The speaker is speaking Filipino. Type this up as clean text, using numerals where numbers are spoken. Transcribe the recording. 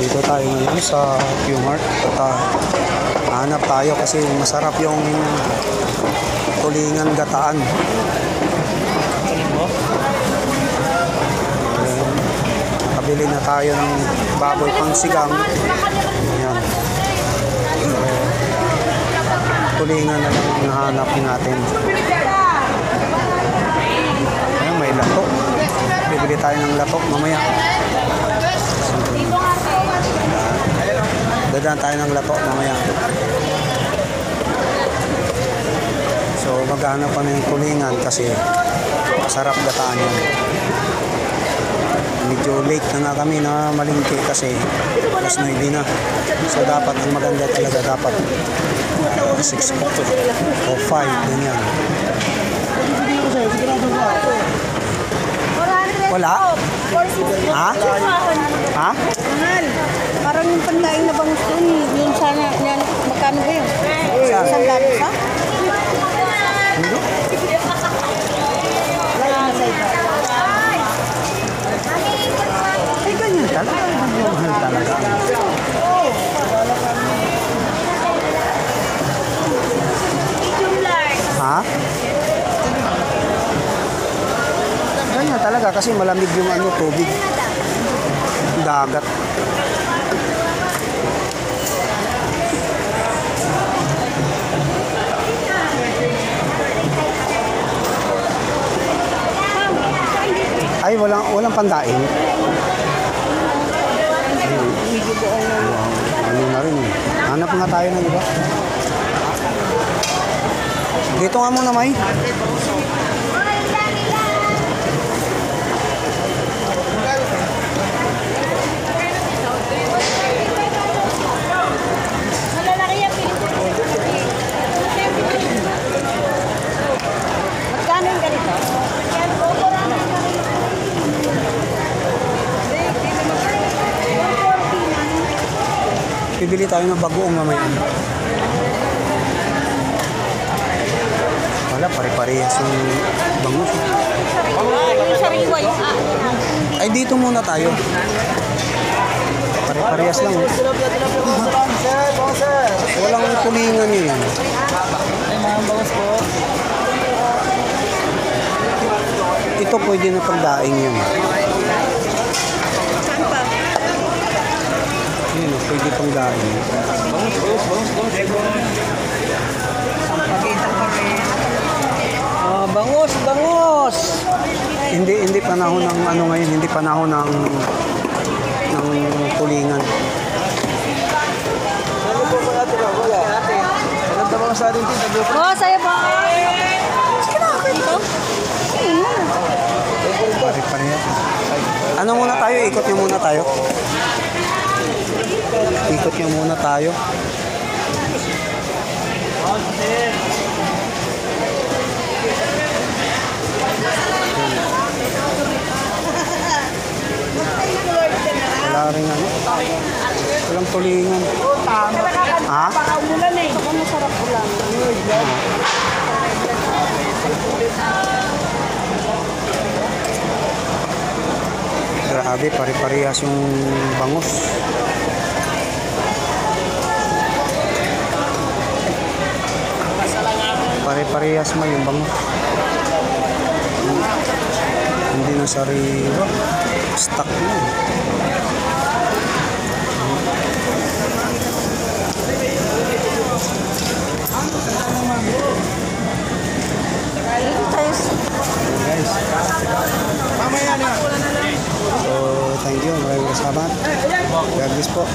Dito tayo ngayon sa Q-Mart at hanap tayo kasi masarap yung tulingan gataan. Nakabili na tayo ng baboy pang sigang. Ayan. Tulingan na lang nahanap natin. Ayan, may lato. Bibili tayo ng lato mamaya. Dadaan tayo ng lato mamaya. So maghanap kami ng tulingan kasi masarap gataan yan. Medyo late na nga kami na malingki kasi mas 9 na. So dapat ang maganda talaga dapat 6 o 5 ganyan. Wala? Ha? Ha? Mahal. Parang yung pandaing na bangus doon. Yung sana, yan, magkano ba yun? Isang lalo sa? Hindi? Ay, ganyan talaga. Mahal talaga. Ha? Ganyan talaga kasi malamig yung tubig. Dagat. Ay, walang pandain. Ano na rin eh. Hanap nga tayo ng iba. Dito nga muna, May. Magkano yung ganito? Bibili tayo ng bagoong mamaya. Wala, pare-parehas yung bangus. Yung sariwa yung Ay, dito muna tayo. Pare-parehas lang. Walang tulingan nyo yan. Ito pwede na pagdaing yun. Yun, pwede pang daing. bangus! Hindi panahon ng ngayon, hindi panahon ng tulingan. Oh, saya ba? Kinakit ito? Pare-parehas. Ano muna tayo? Ikot nyo muna tayo. Ikot nyo muna tayo. Wala rin ano. Walang tulingan. Ha? Baka umulan eh. Baka masarap ulan. Grabe, pare-parehas yung bangus. Pare-parehas mo yung bangus. Hindi na sariwa. Stuck na. Guys. So, thank you. Maraming salamat. God bless po.